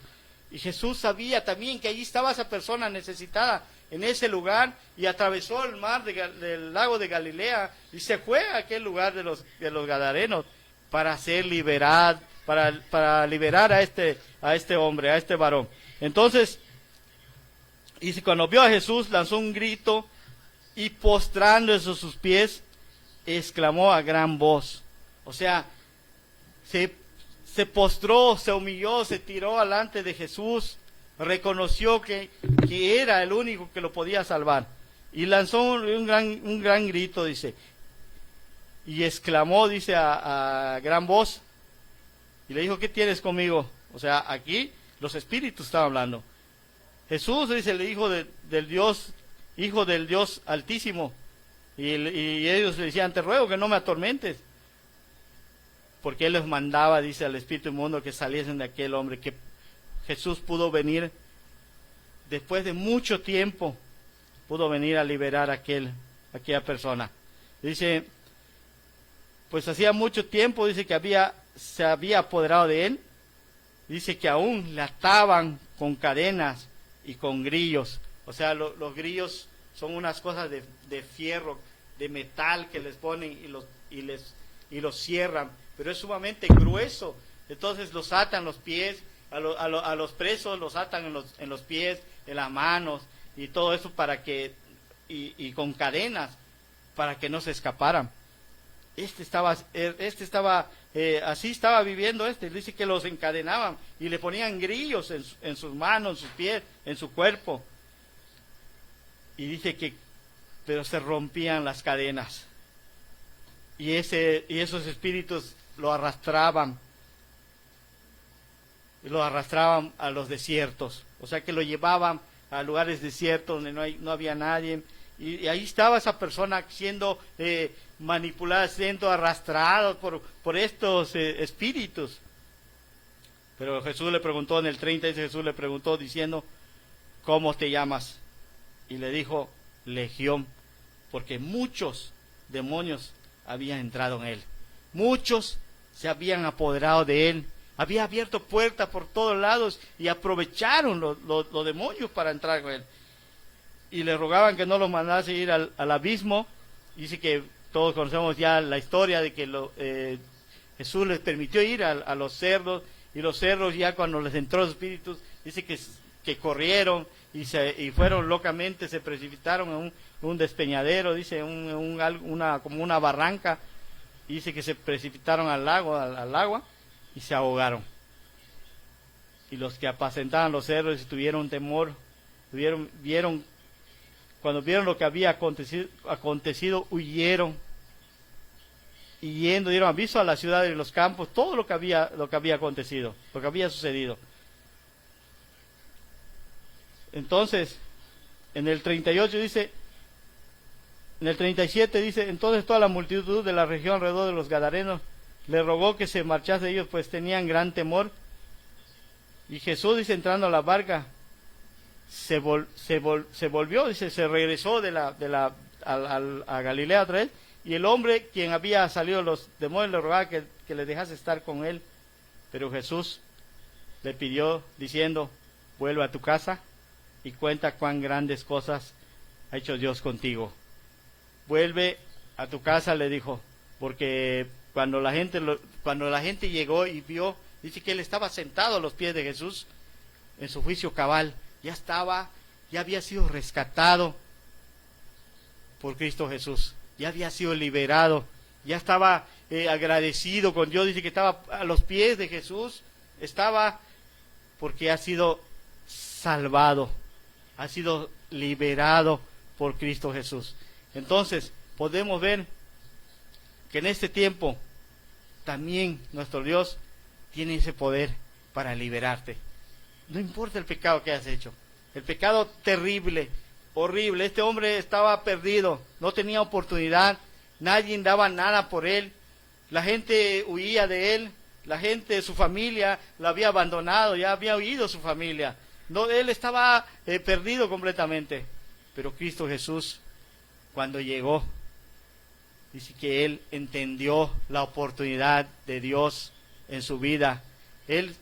Y Jesús sabía también que allí estaba esa persona necesitada en ese lugar, y atravesó el mar del lago de Galilea y se fue a aquel lugar de los Gadarenos para ser liberado, para liberar a este hombre, a este varón. Entonces, y cuando vio a Jesús, lanzó un grito y postrándose a sus pies, exclamó a gran voz. O sea, se postró, se humilló, se tiró delante de Jesús, reconoció que era el único que lo podía salvar, y lanzó un gran grito, dice, y exclamó, dice, a gran voz, y le dijo, ¿qué tienes conmigo? O sea, aquí los espíritus estaban hablando. Jesús, dice, el hijo del Dios Altísimo, y ellos le decían, te ruego que no me atormentes, porque él les mandaba, dice, al espíritu inmundo que saliesen de aquel hombre. Que Jesús pudo venir después de mucho tiempo, pudo venir a liberar a aquella persona. Dice, pues hacía mucho tiempo, dice, que se había apoderado de él dice que aún le ataban con cadenas y con grillos. O sea, los grillos son unas cosas de fierro, de metal que les ponen y los cierran, pero es sumamente grueso. Entonces los atan los pies, a los presos los atan en los pies, en las manos y todo eso para que, y con cadenas para que no se escaparan. Este estaba así estaba viviendo dice que los encadenaban y le ponían grillos en sus manos, en sus pies, en su cuerpo. Y dice que, pero se rompían las cadenas. Y esos espíritus lo arrastraban a los desiertos. O sea que lo llevaban a lugares desiertos donde no había nadie. Y ahí estaba esa persona siendo manipulada, siendo arrastrada por estos espíritus. Pero Jesús le preguntó en el 30, dice Jesús le preguntó diciendo, ¿cómo te llamas? Y le dijo, Legión, porque muchos demonios habían entrado en él. Muchos se habían apoderado de él. Había abierto puertas por todos lados y aprovecharon los demonios para entrar con él. Y le rogaban que no los mandase ir al abismo. Dice que todos conocemos ya la historia de que Jesús les permitió ir a los cerdos, y los cerdos ya cuando les entró los espíritus, dice que corrieron y fueron locamente, se precipitaron en un despeñadero, dice, como una barranca, dice que se precipitaron al agua y se ahogaron. Y los que apacentaban los cerdos tuvieron temor, cuando vieron lo que había acontecido, huyeron, y yendo dieron aviso a la ciudad y los campos, todo lo que había acontecido, lo que había sucedido. Entonces, en el 38 dice, en el 37 dice, entonces toda la multitud de la región alrededor de los Gadarenos le rogó que se marchase de ellos, pues tenían gran temor. Y Jesús, dice, entrando a la barca, se volvió, dice, se regresó a Galilea otra vez, y el hombre quien había salido los demonios le rogaba que le dejase estar con él. Pero Jesús le pidió diciendo, vuelve a tu casa y cuenta cuán grandes cosas ha hecho Dios contigo. Vuelve a tu casa, le dijo, porque cuando la gente llegó y vio, dice que él estaba sentado a los pies de Jesús en su juicio cabal, ya había sido rescatado por Cristo Jesús, ya había sido liberado, ya estaba agradecido con Dios, dice que estaba a los pies de Jesús, estaba porque ha sido salvado, ha sido liberado por Cristo Jesús. Entonces podemos ver que en este tiempo también nuestro Dios tiene ese poder para liberarte. No importa el pecado que has hecho, el pecado terrible, horrible. Este hombre estaba perdido, no tenía oportunidad, nadie daba nada por él, la gente huía de él, la gente, su familia lo había abandonado, ya había huido su familia. No, él estaba perdido completamente. Pero Cristo Jesús, cuando llegó, dice que él entendió la oportunidad de Dios en su vida. Él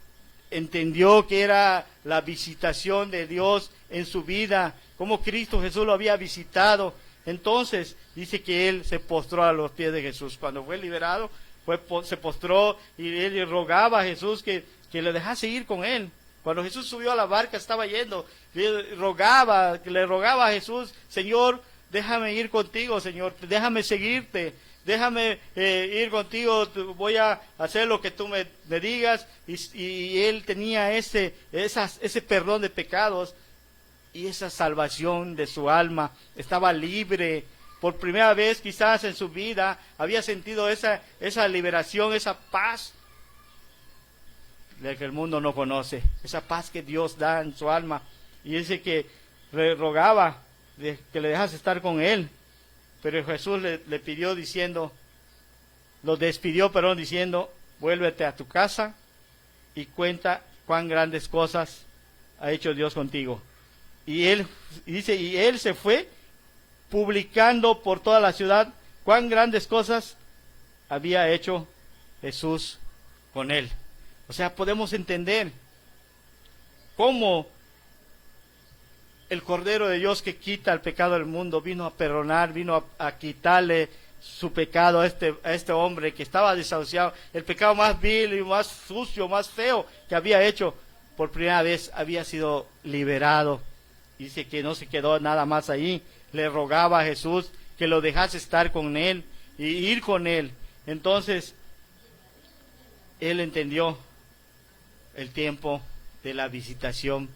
entendió que era la visitación de Dios en su vida, como Cristo Jesús lo había visitado. Entonces dice que él se postró a los pies de Jesús. Cuando fue liberado, se postró y él rogaba a Jesús que le dejase ir con él. Cuando Jesús subió a la barca, estaba yendo, le rogaba a Jesús, Señor, déjame ir contigo, Señor, déjame seguirte, déjame ir contigo, voy a hacer lo que tú me digas. Y él tenía ese perdón de pecados y esa salvación de su alma, estaba libre. Por primera vez quizás en su vida había sentido esa liberación, esa paz de que el mundo no conoce, esa paz que Dios da en su alma. Y dice que le rogaba que le dejase estar con él, pero Jesús le pidió diciendo, diciendo, vuélvete a tu casa y cuenta cuán grandes cosas ha hecho Dios contigo. Y él se fue publicando por toda la ciudad cuán grandes cosas había hecho Jesús con él. O sea, podemos entender cómo el Cordero de Dios que quita el pecado del mundo vino a perdonar, vino a quitarle su pecado a este hombre que estaba desahuciado. El pecado más vil y más sucio, más feo que había hecho, por primera vez había sido liberado. Dice que no se quedó nada más ahí. Le rogaba a Jesús que lo dejase estar con él y ir con él. Entonces, él entendió el tiempo de la visitación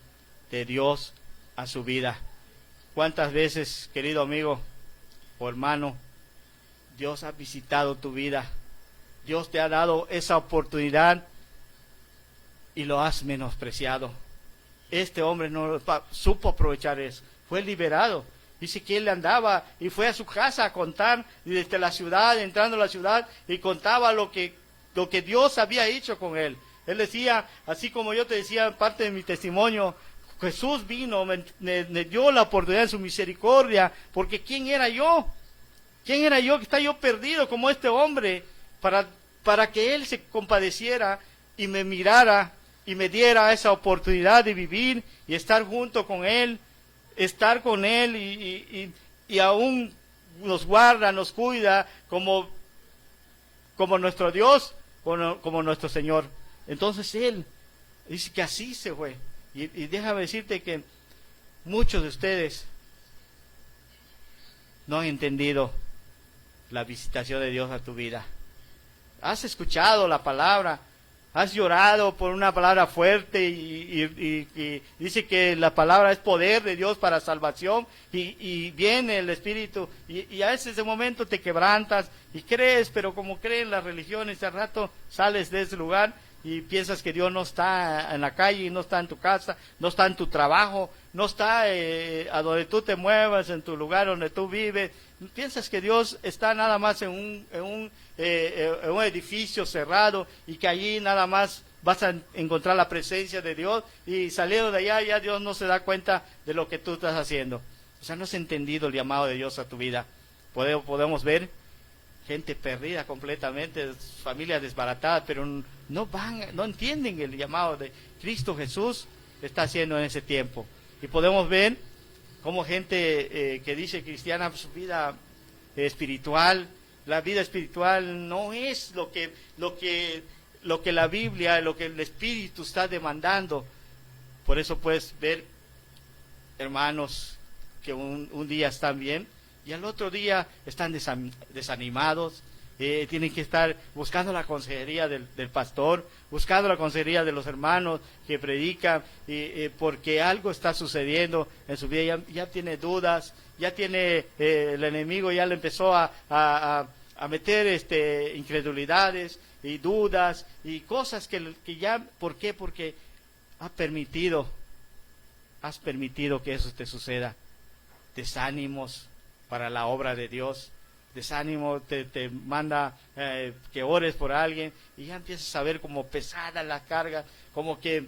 de Dios a su vida. ¿Cuántas veces, querido amigo o hermano, Dios ha visitado tu vida? Dios te ha dado esa oportunidad y lo has menospreciado. Este hombre no supo aprovechar eso. Fue liberado. Dice que él andaba y fue a su casa a contar desde la ciudad, entrando a la ciudad, y contaba lo que Dios había hecho con él. Él decía, así como yo te decía, parte de mi testimonio, Jesús vino, me dio la oportunidad de su misericordia, porque ¿quién era yo? ¿Quién era yo que está yo perdido como este hombre para que Él se compadeciera y me mirara y me diera esa oportunidad de vivir y estar junto con Él, estar con Él y aún nos guarda, nos cuida como nuestro Dios, como nuestro Señor? Entonces Él dice que así se fue. Y déjame decirte que muchos de ustedes no han entendido la visitación de Dios a tu vida. Has escuchado la palabra, has llorado por una palabra fuerte y dice que la palabra es poder de Dios para salvación y viene el Espíritu y a ese momento te quebrantas y crees, pero como creen las religiones, al rato sales de ese lugar y piensas que Dios no está en la calle, no está en tu casa, no está en tu trabajo, no está a donde tú te muevas, en tu lugar donde tú vives. Piensas que Dios está nada más en un edificio cerrado y que allí nada más vas a encontrar la presencia de Dios y saliendo de allá ya Dios no se da cuenta de lo que tú estás haciendo. O sea, no has entendido el llamado de Dios a tu vida. Podemos ver gente perdida completamente, familias desbaratadas, pero no entienden el llamado de Cristo Jesús está haciendo en ese tiempo. Y podemos ver cómo gente que dice cristiana, su vida espiritual, la vida espiritual no es lo que la Biblia, lo que el Espíritu está demandando. Por eso puedes ver hermanos que un día están bien y al otro día están desanimados, tienen que estar buscando la consejería del pastor, buscando la consejería de los hermanos que predican, porque algo está sucediendo en su vida, ya tiene dudas, ya tiene, el enemigo ya le empezó a meter incredulidades y dudas y cosas que ya, ¿por qué? Porque has permitido que eso te suceda. Desánimos para la obra de Dios, desánimo, te manda que ores por alguien y ya empiezas a ver como pesada la carga, como que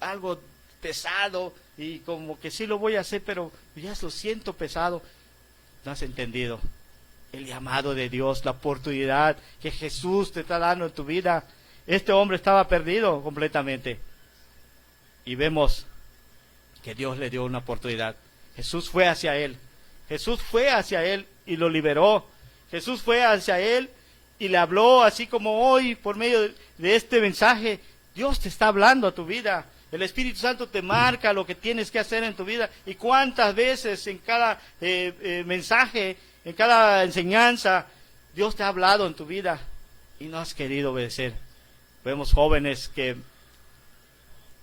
algo pesado y como que sí lo voy a hacer, pero ya lo siento pesado. No has entendido el llamado de Dios, la oportunidad que Jesús te está dando en tu vida. Este hombre estaba perdido completamente y vemos que Dios le dio una oportunidad. Jesús fue hacia él. Jesús fue hacia él y lo liberó. Jesús fue hacia él y le habló, así como hoy por medio de este mensaje Dios te está hablando a tu vida. El Espíritu Santo te marca lo que tienes que hacer en tu vida. Y cuántas veces en cada mensaje, en cada enseñanza, Dios te ha hablado en tu vida y no has querido obedecer. Vemos jóvenes que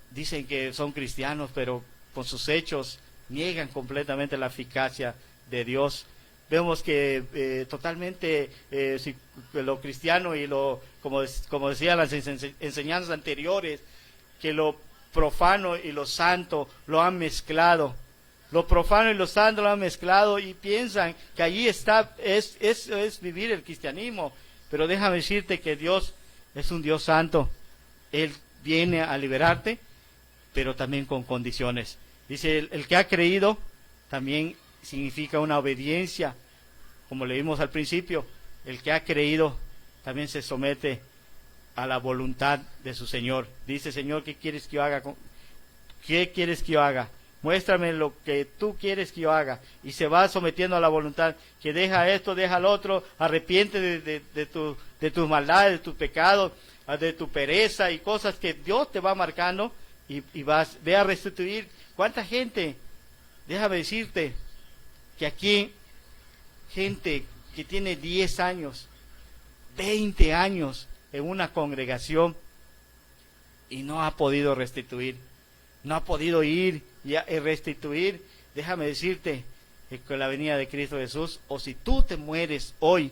dicen que son cristianos, pero con sus hechos niegan completamente la eficacia de Dios. Vemos que totalmente lo cristiano y como decían las enseñanzas anteriores, que lo profano y lo santo lo han mezclado. Lo profano y lo santo lo han mezclado y piensan que allí está, eso es vivir el cristianismo. Pero déjame decirte que Dios es un Dios santo. Él viene a liberarte, pero también con condiciones. Dice, el que ha creído también significa una obediencia. Como leímos al principio, el que ha creído también se somete a la voluntad de su Señor. Dice: Señor, ¿qué quieres que yo haga? ¿Qué quieres que yo haga? Muéstrame lo que tú quieres que yo haga. Y se va sometiendo a la voluntad, que deja esto, deja lo otro, arrepiente de tus maldades, de tus pecados, de tu pereza y cosas que Dios te va marcando, y ve a restituir. ¿Cuánta gente? Déjame decirte que aquí, gente que tiene 10 años, 20 años en una congregación y no ha podido restituir, no ha podido ir y restituir. Déjame decirte que con la venida de Cristo Jesús, o si tú te mueres hoy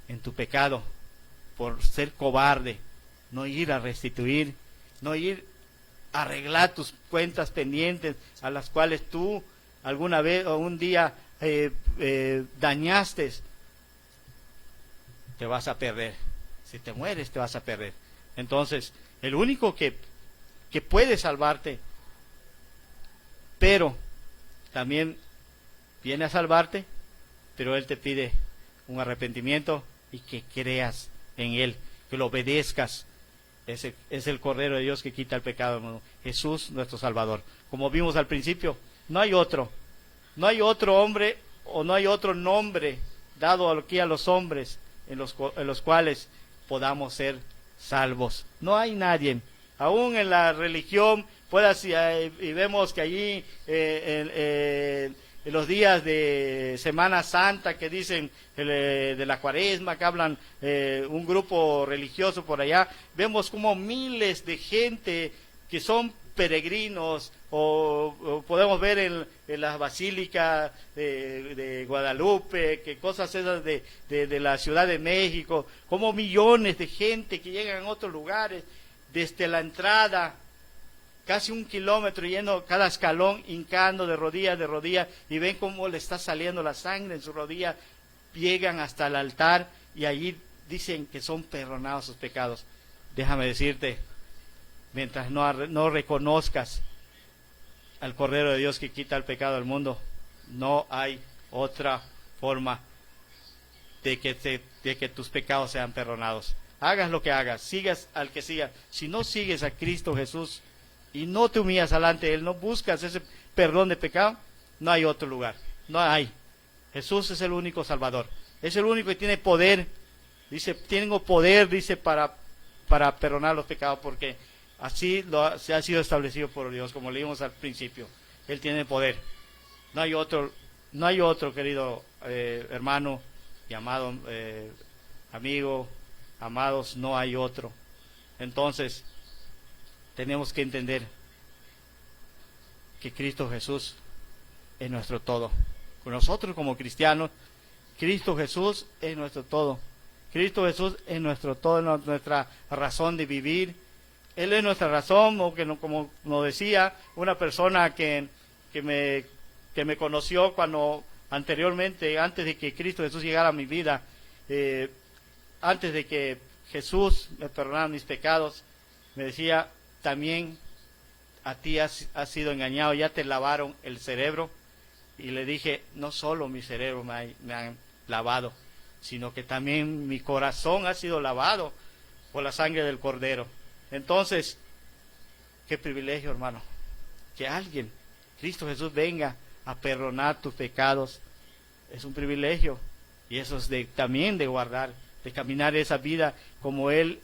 en tu pecado por ser cobarde, no ir a restituir, no ir a arreglar tus cuentas pendientes a las cuales tú alguna vez o un día dañaste, te vas a perder. Si te mueres, te vas a perder. Entonces, el único que puede salvarte, pero también viene a salvarte, pero Él te pide un arrepentimiento y que creas en Él, que lo obedezcas. Es el Cordero de Dios que quita el pecado del mundo. Jesús, nuestro Salvador. Como vimos al principio, no hay otro hombre o no hay otro nombre dado aquí a los hombres en los cuales podamos ser salvos. No hay nadie. Aún en la religión, y vemos que allí en los días de Semana Santa, que dicen de la Cuaresma, que hablan un grupo religioso por allá, vemos como miles de gente que son peregrinos, o podemos ver en la Basílica de Guadalupe, que cosas esas de la Ciudad de México, como millones de gente que llegan a otros lugares, desde la entrada, casi 1 kilómetro yendo cada escalón, hincando de rodillas, y ven cómo le está saliendo la sangre en su rodilla, llegan hasta el altar, y allí dicen que son perdonados sus pecados. Déjame decirte, mientras no reconozcas al Cordero de Dios que quita el pecado del mundo, no hay otra forma de que tus pecados sean perdonados. Hagas lo que hagas, sigas al que sigas. Si no sigues a Cristo Jesús y no te humillas delante de Él, no buscas ese perdón de pecado, no hay otro lugar. No hay. Jesús es el único Salvador. Es el único que tiene poder. Dice, tengo poder, dice, para perdonar los pecados, porque así se ha sido establecido por Dios, como leímos al principio. Él tiene poder. No hay otro, querido hermano y amado amigo, amados, no hay otro. Entonces, tenemos que entender que Cristo Jesús es nuestro todo. Nosotros como cristianos, Cristo Jesús es nuestro todo. Cristo Jesús es nuestro todo, nuestra razón de vivir. Él es nuestra razón, o que como nos decía una persona que me conoció cuando anteriormente, antes de que Cristo Jesús llegara a mi vida, antes de que Jesús me perdonara mis pecados, me decía: también a ti has sido engañado, ya te lavaron el cerebro. Y le dije: no solo mi cerebro me han lavado, sino que también mi corazón ha sido lavado por la sangre del Cordero. Entonces, qué privilegio, hermano, que alguien, Cristo Jesús, venga a perdonar tus pecados. Es un privilegio, y eso es también de guardar, de caminar esa vida como Él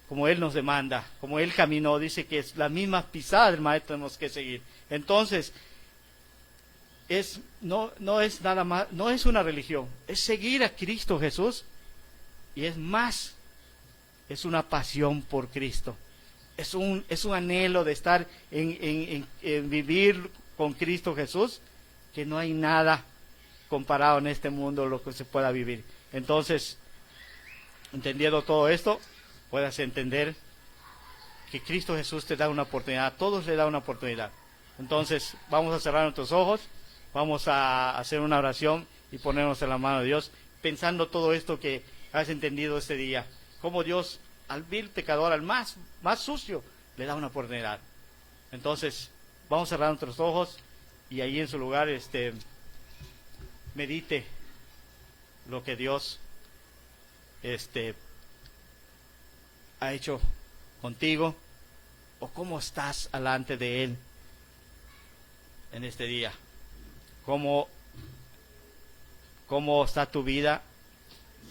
nos demanda, como Él caminó. Dice que es la misma pisada del Maestro tenemos que seguir. Entonces, no es nada más, no es una religión, es seguir a Cristo Jesús, y es más, es una pasión por Cristo, es un anhelo de estar en vivir con Cristo Jesús, que no hay nada comparado en este mundo lo que se pueda vivir. Entonces, entendiendo todo esto, puedas entender que Cristo Jesús te da una oportunidad, a todos le da una oportunidad. Entonces, vamos a cerrar nuestros ojos, vamos a hacer una oración y ponernos en la mano de Dios, pensando todo esto que has entendido este día, cómo Dios al vil pecador, al más sucio, le da una oportunidad. Entonces, vamos a cerrar nuestros ojos, y ahí en su lugar medite lo que Dios ha hecho contigo, o cómo estás delante de Él en este día. ¿Cómo está tu vida?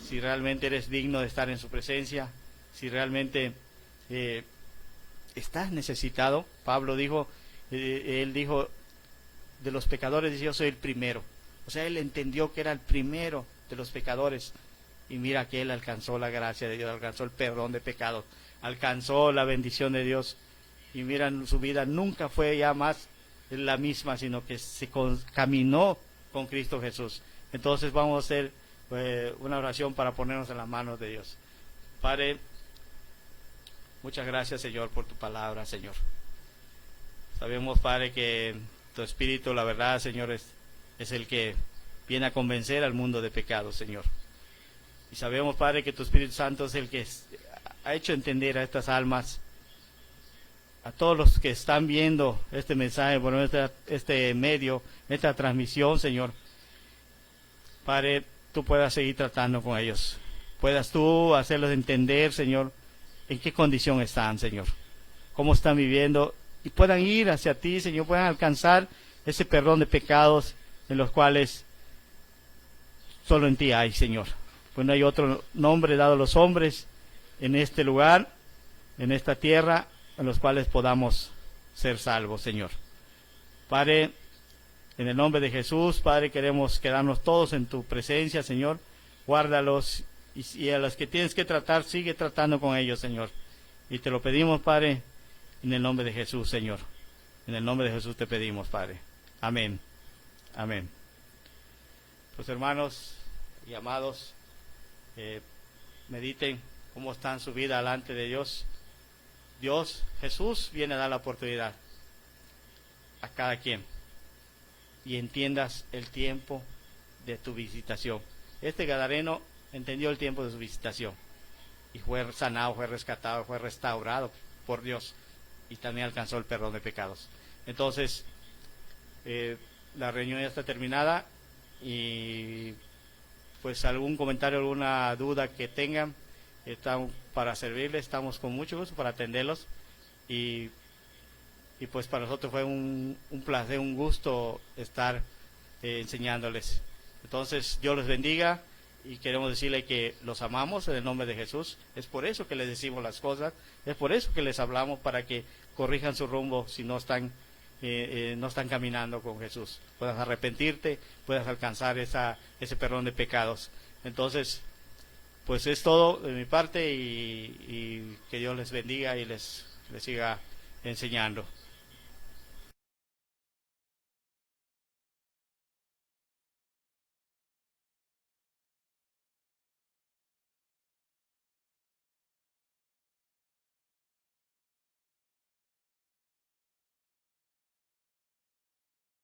Si realmente eres digno de estar en su presencia, si realmente estás necesitado. Pablo dijo, él dijo, de los pecadores, yo soy el primero. O sea, él entendió que era el primero de los pecadores. Y mira que él alcanzó la gracia de Dios, alcanzó el perdón de pecados, alcanzó la bendición de Dios. Y mira, su vida nunca fue ya más la misma, sino que se caminó con Cristo Jesús. Entonces vamos a hacer una oración para ponernos en las manos de Dios. Padre, muchas gracias, Señor, por tu palabra, Señor. Sabemos, Padre, que tu Espíritu, la verdad, Señor, es el que viene a convencer al mundo de pecado, Señor. Y sabemos, Padre, que tu Espíritu Santo es el que ha hecho entender a estas almas, a todos los que están viendo este mensaje, por este medio, esta transmisión, Señor. Padre, tú puedas seguir tratando con ellos. Puedas tú hacerlos entender, Señor, en qué condición están, Señor. Cómo están viviendo. Y puedan ir hacia ti, Señor. Puedan alcanzar ese perdón de pecados en los cuales solo en ti hay, Señor. Pues no hay otro nombre dado a los hombres en este lugar, en esta tierra, en los cuales podamos ser salvos, Señor. Padre, en el nombre de Jesús, Padre, queremos quedarnos todos en tu presencia, Señor. Guárdalos y a los que tienes que tratar, sigue tratando con ellos, Señor. Y te lo pedimos, Padre, en el nombre de Jesús, Señor. En el nombre de Jesús te pedimos, Padre. Amén. Amén. Pues hermanos y amados, mediten cómo está en su vida delante de Dios. Dios, Jesús, viene a dar la oportunidad a cada quien. Y entiendas el tiempo de tu visitación. Este gadareno entendió el tiempo de su visitación. Y fue sanado, fue rescatado, fue restaurado por Dios. Y también alcanzó el perdón de pecados. Entonces, la reunión ya está terminada. Y pues algún comentario, alguna duda que tengan, estamos para servirles, estamos con mucho gusto para atenderlos. Y pues para nosotros fue un placer, un gusto estar enseñándoles. Entonces, Dios les bendiga y queremos decirle que los amamos en el nombre de Jesús. Es por eso que les decimos las cosas, es por eso que les hablamos, para que corrijan su rumbo si no están caminando con Jesús. Puedas arrepentirte, puedas alcanzar ese perdón de pecados. Entonces, pues es todo de mi parte y que Dios les bendiga y les siga enseñando.